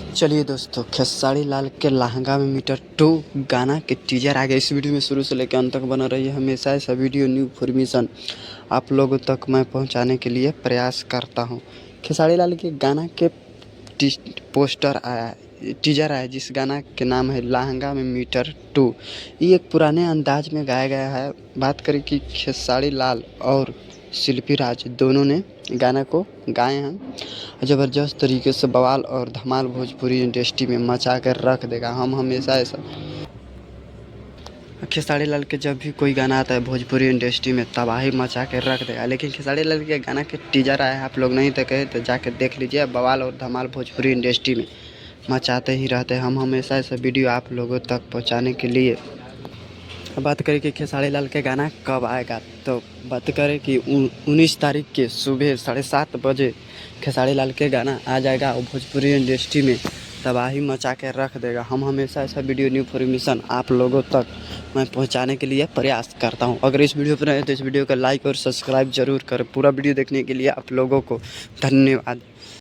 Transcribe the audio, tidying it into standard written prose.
चलिए दोस्तों, खेसारी लाल के लहंगा में मीटर 2 गाना के टीजर आ गया। इस वीडियो में शुरू से लेकर अंत तक बना रही। हमेशा ऐसा वीडियो न्यू इन्फॉर्मेशन आप लोगों तक मैं पहुंचाने के लिए प्रयास करता हूं। खेसारी लाल के गाना के पोस्टर आया, टीजर आया, जिस गाना के नाम है लहंगा में मीटर 2। ये एक पुराने अंदाज में गाया गया है। बात करें कि खेसारी लाल और शिल्पी राज दोनों ने गाना को गाए हैं। ज़बरदस्त तरीके से बवाल और धमाल भोजपुरी इंडस्ट्री में मचा कर रख देगा। हम हमेशा ऐसा खेसारी लाल के जब भी कोई गाना आता है भोजपुरी इंडस्ट्री में तबाही मचा के रख देगा। लेकिन खेसारी लाल के गाना के टीजर आया है, आप लोग नहीं देखे तो जाकर देख लीजिए। बवाल और धमाल भोजपुरी इंडस्ट्री में मचाते ही रहते हैं। हम हमेशा ऐसा वीडियो आप लोगों तक पहुंचाने के लिए। बात करें कि खेसारी लाल के गाना कब आएगा, तो बात करें कि 19 तारीख के सुबह 7:30 बजे खेसारी लाल के गाना आ जाएगा और भोजपुरी इंडस्ट्री में तबाही मचा के रख देगा। हम हमेशा ऐसा वीडियो न्यू इन्फॉर्मेशन आप लोगों तक मैं पहुंचाने के लिए प्रयास करता हूं। अगर इस वीडियो पर आए तो इस वीडियो को लाइक और सब्सक्राइब जरूर करें। पूरा वीडियो देखने के लिए आप लोगों को धन्यवाद।